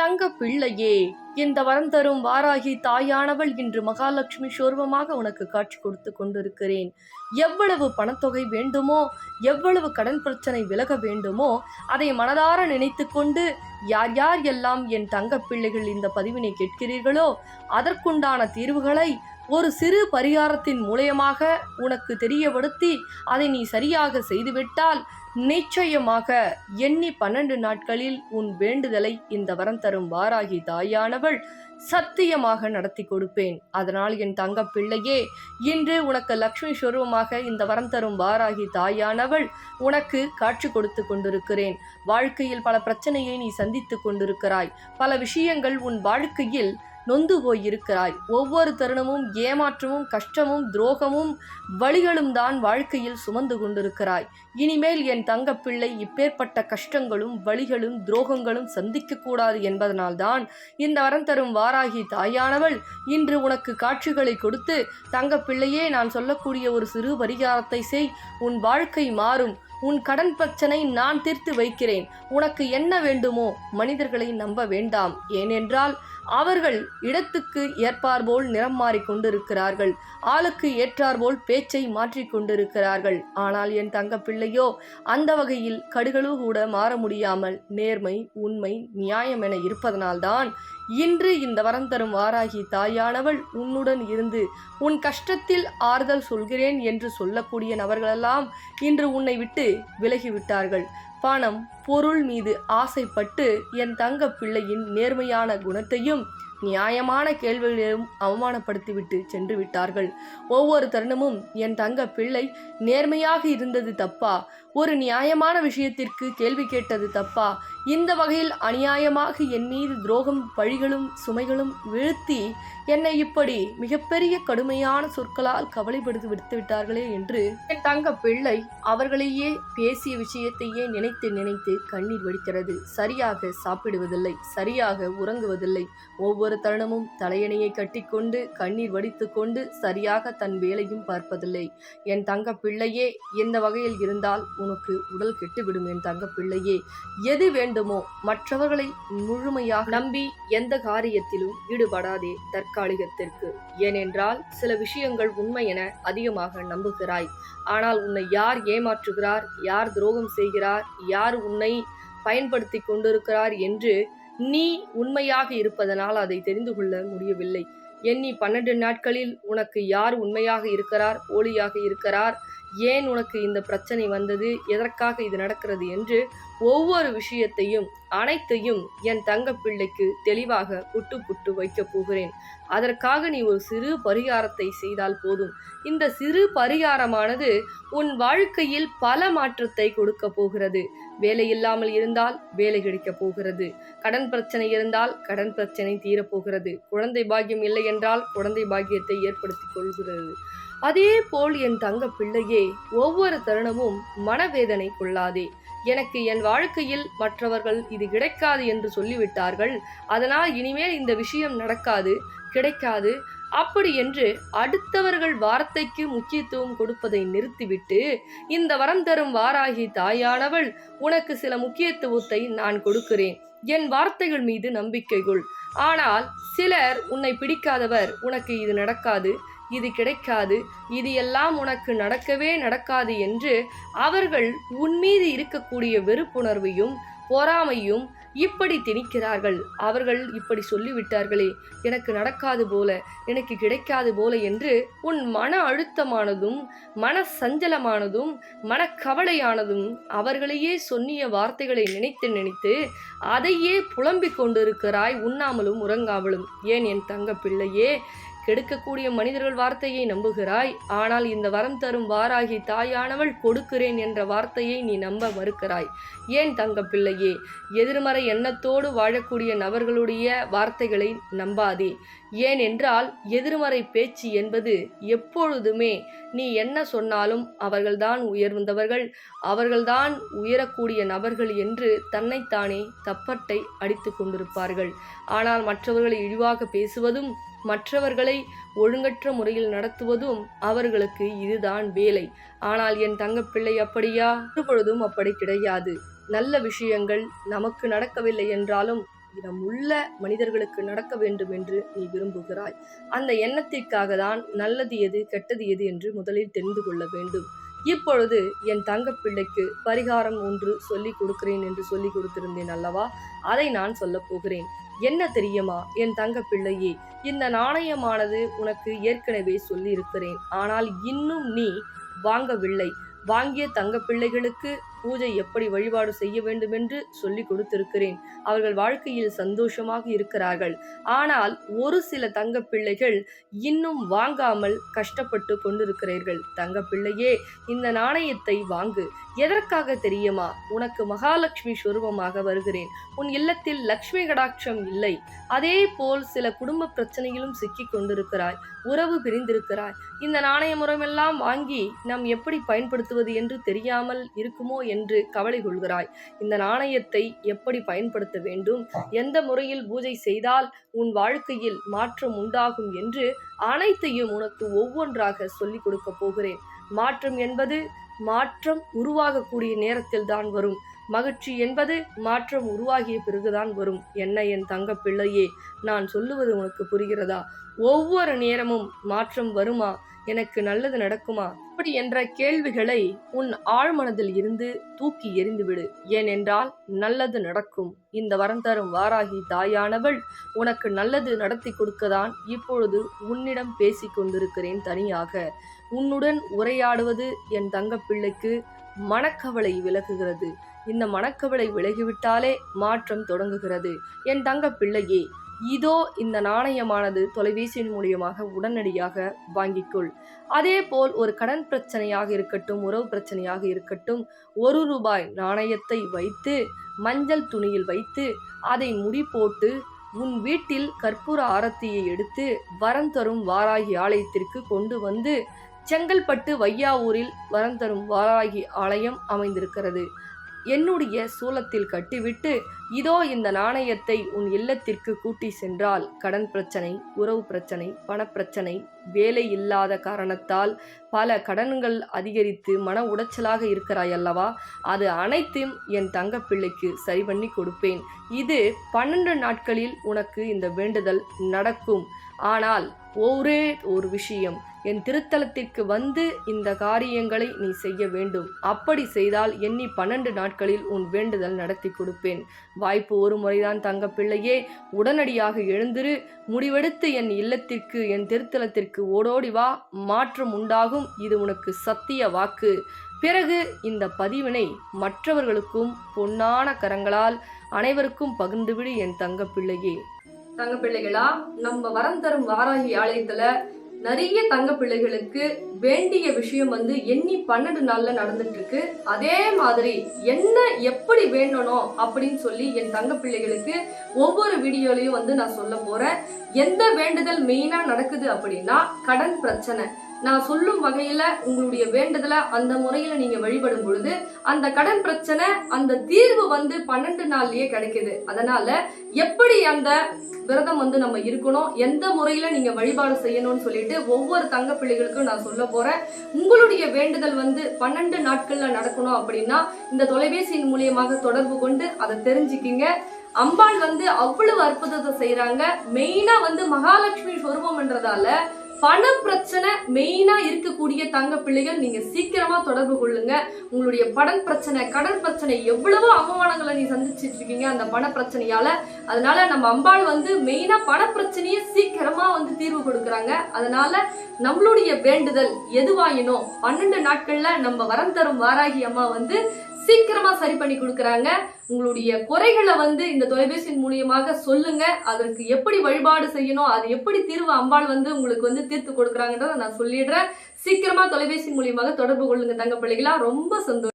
தங்க பிள்ளையே, இந்த வரம் தரும் வாராகி தாயானவள் இன்று மகாலட்சுமி சொரூபமாக உனக்கு காட்சி கொடுத்து கொண்டிருக்கிறேன். எவ்வளவு பணத்தொகை வேண்டுமோ, எவ்வளவு கடன் பிரச்சனை விலக வேண்டுமோ, அதை மனதார நினைத்து கொண்டு யார் யார் எல்லாம் என் தங்க பிள்ளைகள் இந்த பதிவினை கேட்கிறீர்களோ அதற்குண்டான தீர்வுகளை ஒரு சிறு பரிகாரத்தின் மூலயமாக உனக்கு தெரியப்படுத்தி அதை நீ சரியாக செய்துவிட்டால் நிச்சயமாக எண்ணி 12 நாட்களில் உன் வேண்டுதலை இந்த வரம் தரும் வாராகி தாயானவள் சத்தியமாக நடத்தி கொடுப்பேன். அதனால் என் தங்க பிள்ளையே, இன்று உனக்கு லக்ஷ்மி ஸ்வரூபமாக இந்த வரம் தரும் வாராகி தாயானவள் உனக்கு காட்சி கொடுத்து கொண்டிருக்கிறேன். வாழ்க்கையில் பல பிரச்சனையை நீ சந்தித்து கொண்டிருக்கிறாய். பல விஷயங்கள் உன் வாழ்க்கையில் நொந்து போயிருக்கிறாய். ஒவ்வொரு தருணமும் ஏமாற்றமும் கஷ்டமும் துரோகமும் வழிகளும் தான் வாழ்க்கையில் சுமந்து கொண்டிருக்கிறாய். இனிமேல் என் தங்க பிள்ளை இப்பேற்பட்ட கஷ்டங்களும் வழிகளும் துரோகங்களும் சந்திக்க கூடாது என்பதனால்தான் இந்த வரம் தரும் வாராகி தாயானவள் இன்று உனக்கு காட்சிகளை கொடுத்து, தங்க பிள்ளையே, நான் சொல்லக்கூடிய ஒரு சிறு பரிகாரத்தை செய், உன் வாழ்க்கை மாறும், உன் கடன் பிரச்சனை நான் தீர்த்து வைக்கிறேன், உனக்கு என்ன வேண்டுமோ மனிதர்களை நம்ப வேண்டாம். ஏனென்றால் அவர்கள் இடத்துக்கு ஏற்பார்போல் நிறம் மாறி கொண்டிருக்கிறார்கள், ஆளுக்கு ஏற்றார்போல் பேச்சை மாற்றி கொண்டிருக்கிறார்கள். ஆனால் என் தங்க பிள்ளையோ அந்த வகையில் கடுகளு கூட மாற முடியாமல் நேர்மை, உண்மை, நியாயம் என இருப்பதனால்தான் இன்று இந்த வரம் தரும் வாராகி தாயானவள் உன்னுடன் இருந்து உன் கஷ்டத்தில் ஆறுதல் சொல்கிறேன் என்று சொல்லக்கூடிய நபர்களெல்லாம் இன்று உன்னை விட்டு விலகிவிட்டார்கள். பணம், பொருள் மீது ஆசைப்பட்டு என் தங்க பிள்ளையின் நேர்மையான குணத்தையும் நியாயமான கேள்விகளையும் அவமானப்படுத்திவிட்டு சென்று விட்டார்கள். ஒவ்வொரு தருணமும் என் தங்க பிள்ளை நேர்மையாக இருந்தது தப்பா, ஒரு நியாயமான விஷயத்திற்கு கேள்வி கேட்டது தப்பா, இந்த வகையில் அநியாயமாக என் மீது துரோகம் பழிகளும் சுமைகளும் வீழ்த்தி என்னை இப்படி மிகப்பெரிய கடுமையான சொற்களால் கவலைப்படுத்தி விடுத்து விட்டார்களே என்று என் தங்க பிள்ளை அவர்களையே பேசிய விஷயத்தையே நினைத்து நினைத்து கண்ணீர் வடிக்கிறது. சரியாக சாப்பிடுவதில்லை, சரியாக உறங்குவதில்லை, ஒவ்வொரு தருணமும் தலையணையை கட்டிக்கொண்டு கண்ணீர் வடித்து கொண்டு சரியாக தன் வேலையும் பார்ப்பதில்லை. என் தங்க பிள்ளையே, எந்த வகையில் இருந்தால் உனக்கு உடல் கெட்டுவிடும். என் தங்க பிள்ளையே, எது வேண்டுமோ மற்றவர்களை முழுமையாக நம்பி எந்த காரியத்திலும் ஈடுபடாதே தற்காலிகத்திற்கு. ஏனென்றால் சில விஷயங்கள் உண்மை என அதிகமாக நம்புகிறாய். ஆனால் உன்னை யார் ஏமாற்றுகிறார், யார் துரோகம் செய்கிறார், யார் உன்னை பயன்படுத்தி கொண்டிருக்கிறார் என்று நீ உண்மையாக இருப்பதனால் அதை தெரிந்து கொள்ள முடியவில்லை. எண்ணி 12 நாட்களில் உனக்கு யார் உண்மையாக இருக்கிறார், போலியாக இருக்கிறார், ஏன் உனக்கு இந்த பிரச்சனை வந்தது, எதற்காக இது நடக்கிறது என்று ஒவ்வொரு விஷயத்தையும் அனைத்தையும் என் தங்க பிள்ளைக்கு தெளிவாக புட்டு வைக்கப் போகிறேன். அதற்காக நீ ஒரு சிறு பரிகாரத்தை செய்தால் போதும். இந்த சிறு பரிகாரமானது உன் வாழ்க்கையில் பல மாற்றத்தை கொடுக்க போகிறது. வேலை இல்லாமல் இருந்தால் வேலை கிடைக்கப் போகிறது, கடன் பிரச்சனை இருந்தால் கடன் பிரச்சனை தீரப்போகிறது, குழந்தை பாக்கியம் இல்லை என்றால் குழந்தை பாக்கியத்தை ஏற்படுத்தி கொள்கிறது. அதே போல் என் தங்க பிள்ளையே, ஒவ்வொரு தருணமும் மனவேதனை கொள்ளாதே. எனக்கு என் வாழ்க்கையில் மற்றவர்கள் இது கிடைக்காது என்று சொல்லிவிட்டார்கள், அதனால் இனிமேல் இந்த விஷயம் நடக்காது, கிடைக்காது, அப்படி என்று அடுத்தவர்கள் வார்த்தைக்கு முக்கியத்துவம் கொடுப்பதை நிறுத்திவிட்டு இந்த வரம் தரும் வாராகி தாயானவள் உனக்கு சில முக்கியத்துவத்தை நான் கொடுக்கிறேன். என் வார்த்தைகள் மீது நம்பிக்கை கொள். ஆனால் சிலர் உன்னை பிடிக்காதவர் உனக்கு இது நடக்காது, இது கிடைக்காது, இது எல்லாம் உனக்கு நடக்கவே நடக்காது என்று அவர்கள் உன் மீது இருக்கக்கூடிய வெறுப்புணர்வையும் பொறாமையும் இப்படி திணிக்கிறார்கள். அவர்கள் இப்படி சொல்லிவிட்டார்களே, எனக்கு நடக்காது போல, எனக்கு கிடைக்காது போல என்று உன் மன அழுத்தமானதும் மன சஞ்சலமானதும் மனக்கவலையானதும் அவர்களையே சொன்னிய வார்த்தைகளை நினைத்து நினைத்து அதையே புலம்பிக் கொண்டிருக்கிறாய், உண்ணாமலும் உறங்காமலும். ஏன் என் தங்க பிள்ளையே, கெடுக்கக்கூடிய மனிதர்கள் வார்த்தையை நம்புகிறாய். ஆனால் இந்த வரம் தரும் வாராகி தாயானவள் கொடுக்கிறேன் என்ற வார்த்தையை நீ நம்ப மறுக்கிறாய். ஏன் தங்க பிள்ளையே, எதிர்மறை எண்ணத்தோடு வாழக்கூடிய நபர்களுடைய வார்த்தைகளை நம்பாதே. ஏனென்றால் எதிர்மறை பேச்சு என்பது எப்பொழுதுமே நீ என்ன சொன்னாலும் அவர்கள்தான் உயர்ந்தவர்கள், அவர்கள்தான் உயரக்கூடிய நபர்கள் என்று தன்னைத்தானே தப்பட்டை அடித்து கொண்டிருப்பார்கள். ஆனால் மற்றவர்களை இழிவாக பேசுவதும் மற்றவர்களை ஒழுங்கற்ற முறையில் நடத்துவதும் அவர்களுக்கு இதுதான் வேலை. ஆனால் என் தங்கப்பிள்ளை அப்படியா? ஒருபொழுதும் அப்படி கிடையாது. நல்ல விஷயங்கள் நமக்கு நடக்கவில்லை என்றாலும் நம் உள்ள மனிதர்களுக்கு நடக்க வேண்டும் என்று நீ விரும்புகிறாய். அந்த எண்ணத்திற்காக தான் நல்லது எது கெட்டது எது என்று முதலில் தெரிந்து கொள்ள வேண்டும். இப்பொழுது என் தங்கப்பிள்ளைக்கு பரிகாரம் ஒன்று சொல்லிக் கொடுக்கிறேன் என்று சொல்லிக் கொடுத்திருந்தேன் அல்லவா? அதை நான் சொல்லப் போகிறேன். என்ன தெரியுமா என் தங்கப்பிள்ளையே, இந்த நாணயமானது உனக்கு ஏற்கனவே சொல்லியிருக்கிறேன். ஆனால் இன்னும் நீ வாங்கவில்லை. வாங்கிய தங்கப்பிள்ளைகளுக்கு பூஜை எப்படி வழிபாடு செய்ய வேண்டும் என்று சொல்லிக் கொடுத்திருக்கிறேன். அவர்கள் வாழ்க்கையில் சந்தோஷமாக இருக்கிறார்கள். ஆனால் ஒரு சில தங்கப்பிள்ளைகள் இன்னும் வாங்காமல் கஷ்டப்பட்டு கொண்டிருக்கிறீர்கள். தங்கப்பிள்ளையே, இந்த நாணயத்தை வாங்கு. எதற்காக தெரியுமா? உனக்கு மகாலட்சுமி சொரூபமாக வருகிறேன். உன் இல்லத்தில் லட்சுமி கடாட்சம் இல்லை. அதே போல் சில குடும்ப பிரச்சனையிலும் சிக்கிக் கொண்டிருக்கிறாய். உறவு பிரிந்திருக்கிறாய். இந்த நாணய முறையெல்லாம் வாங்கி நாம் எப்படி பயன்படுத்துவது என்று தெரியாமல் இருக்குமோ என்று கவலை கொள்கிறாய். இந்த நாணயத்தை எப்படி பயன்படுத்த வேண்டும், எந்த முறையில் பூஜை செய்தால் உன் வாழ்க்கையில் மாற்றம் உண்டாகும் என்று அனைத்தையும் உனக்கு ஒவ்வொன்றாக சொல்லிக் கொடுக்க போகிறேன். மாற்றம் என்பது மாற்றம் உருவாகக்கூடிய நேரத்தில் தான் வரும். மகிழ்ச்சி என்பது மாற்றம் உருவாகிய பிறகுதான் வரும். என்ன என் தங்க பிள்ளையே, நான் சொல்லுவது உனக்கு புரிகிறதா? ஒவ்வொரு நேரமும் மாற்றம் வருமா, எனக்கு நல்லது நடக்குமா இப்படி என்ற கேள்விகளை உன் ஆழ்மனதில் இருந்து தூக்கி எறிந்துவிடு. ஏனென்றால் நல்லது நடக்கும். இந்த வரம் தரும் வாராகி தாயானவள் உனக்கு நல்லது நடத்தி கொடுக்கதான் இப்பொழுது உன்னிடம் பேசிக் கொண்டிருக்கிறேன் தனியாக. உன்னுடன் உரையாடுவது என் தங்கப்பிள்ளைக்கு மனக்கவலை விலகுகிறது. இந்த மனக்கவலை விலகிவிட்டாலே மாற்றம் தொடங்குகிறது. என் தங்கப்பிள்ளையே, இதோ இந்த நாணயமானது தொலைபேசியின் மூலியமாக உடனடியாக வாங்கிக்கொள். அதே போல் ஒரு கடன் பிரச்சனையாக இருக்கட்டும், உறவு பிரச்சனையாக இருக்கட்டும், ₹1 நாணயத்தை வைத்து மஞ்சள் துணியில் வைத்து அதை முடி போட்டு உன் வீட்டில் கற்பூர ஆரத்தியை எடுத்து வரம் தரும் வாராகி ஆலயத்திற்கு கொண்டு வந்து, செங்கல்பட்டு வையாவூரில் வரம் தரும் வாராகி ஆலயம் அமைந்திருக்கிறது. என்னுடைய சூலத்தில் கட்டிவிட்டு இதோ இந்த நாணயத்தை உன் இல்லத்திற்கு கூட்டி சென்றால் கடன் பிரச்சனை, உறவு பிரச்சனை, பணப்பிரச்சனை, வேலை இல்லாத காரணத்தால் பல கடன்கள் அதிகரித்து மன உடைச்சலாக இருக்கிறாய் அல்லவா? அது அனைத்தும் என் தங்கப்பிள்ளைக்கு சரி பண்ணி கொடுப்பேன். இது 12 நாட்களில் உனக்கு இந்த வேண்டுதல் நடக்கும். ஆனால் ஒரே ஒரு விஷயம், என் திருத்தலத்திற்கு வந்து இந்த காரியங்களை நீ செய்ய வேண்டும். அப்படி செய்தால் எண்ணி 12 நாட்களில் உன் வேண்டுதல் நடத்தி கொடுப்பேன். வாய்ப்பு ஒரு முறைதான் தங்கப்பிள்ளையே. உடனடியாக எழுந்திரு. முடிவெடுத்து என் இல்லத்திற்கு, என் திருத்தலத்திற்கு ஓடோடி வா. மாற்றம் உண்டாகும். இது உனக்கு சத்திய வாக்கு. பிறகு இந்த பதிவினை மற்றவர்களுக்கும் பொன்னான கரங்களால் அனைவருக்கும் பகிர்ந்துவிடு என் தங்கப்பிள்ளையே. தங்கப்பிள்ளைகளா, நம்ம வரம் தரும் வாராகி ஆலயத்துல நிறைய தங்க பிள்ளைகளுக்கு வேண்டிய விஷயம் எண்ணி 12 நாள்ல நடந்துட்டு இருக்கு. அதே மாதிரி என்ன எப்படி வேண்டணும் அப்படின்னு சொல்லி என் தங்க பிள்ளைகளுக்கு ஒவ்வொரு வீடியோலையும் நான் சொல்ல போறேன். எந்த வேண்டுதல் மெயினா நடக்குது அப்படின்னா கடன் பிரச்சனை. நான் சொல்லும் வகையில உங்களுடைய வேண்டுதலை அந்த முறையில நீங்க வழிபடும் பொழுது அந்த கடன் பிரச்சனை அந்த தீர்வு 12 நாள்லயே கிடைக்குது. அதனால எப்படி அந்த விரதம் நம்ம இருக்கணும், எந்த முறையில நீங்க வழிபாடு செய்யணும்னு சொல்லிட்டு ஒவ்வொரு தங்க பிள்ளைகளுக்கும் நான் சொல்ல போறேன். உங்களுடைய வேண்டுதல் 12 நாட்கள்ல நடக்கணும் அப்படின்னா இந்த தொலைபேசியின் மூலியமாக தொடர்பு கொண்டு அதை தெரிஞ்சுக்கிங்க. அம்பாள் அவ்வளவு அற்புதத்தை செய்யறாங்க. மெயினா மகாலட்சுமி சொரூபம்ன்றதால பண பிரச்சனை மெயினா இருக்கக்கூடிய தங்க பிள்ளைகள் நீங்க சீக்கிரமா தொடர்பு கொள்ளுங்க. உங்களுடைய பணம் பிரச்சனை, கடன் பிரச்சனை, எவ்வளவோ அவமானங்களை நீ சந்திச்சிட்டு இருக்கீங்க அந்த பண பிரச்சனையால. அதனால நம்ம அம்பாள் மெயினா பண பிரச்சனையை சீக்கிரமா தீர்வு கொடுக்கறாங்க. அதனால நம்மளுடைய வேண்டுதல் எதுவாயினோ 12 நாட்கள்ல நம்ம வரம் தரும் வாராகி அம்மா சீக்கிரமா சரி பண்ணி கொடுக்கறாங்க. உங்களுடைய குறைகளை இந்த தொலைபேசியின் மூலியமாக சொல்லுங்க. அதற்கு எப்படி வழிபாடு செய்யணும், அது எப்படி தீர்வு அம்பாள் உங்களுக்கு தீர்த்து கொடுக்கறாங்கன்றத நான் சொல்லிடுறேன். சீக்கிரமா தொலைபேசி மூலியமாக தொடர்பு கொள்ளுங்க தங்க பிள்ளைகளா. ரொம்ப சந்தோஷம்.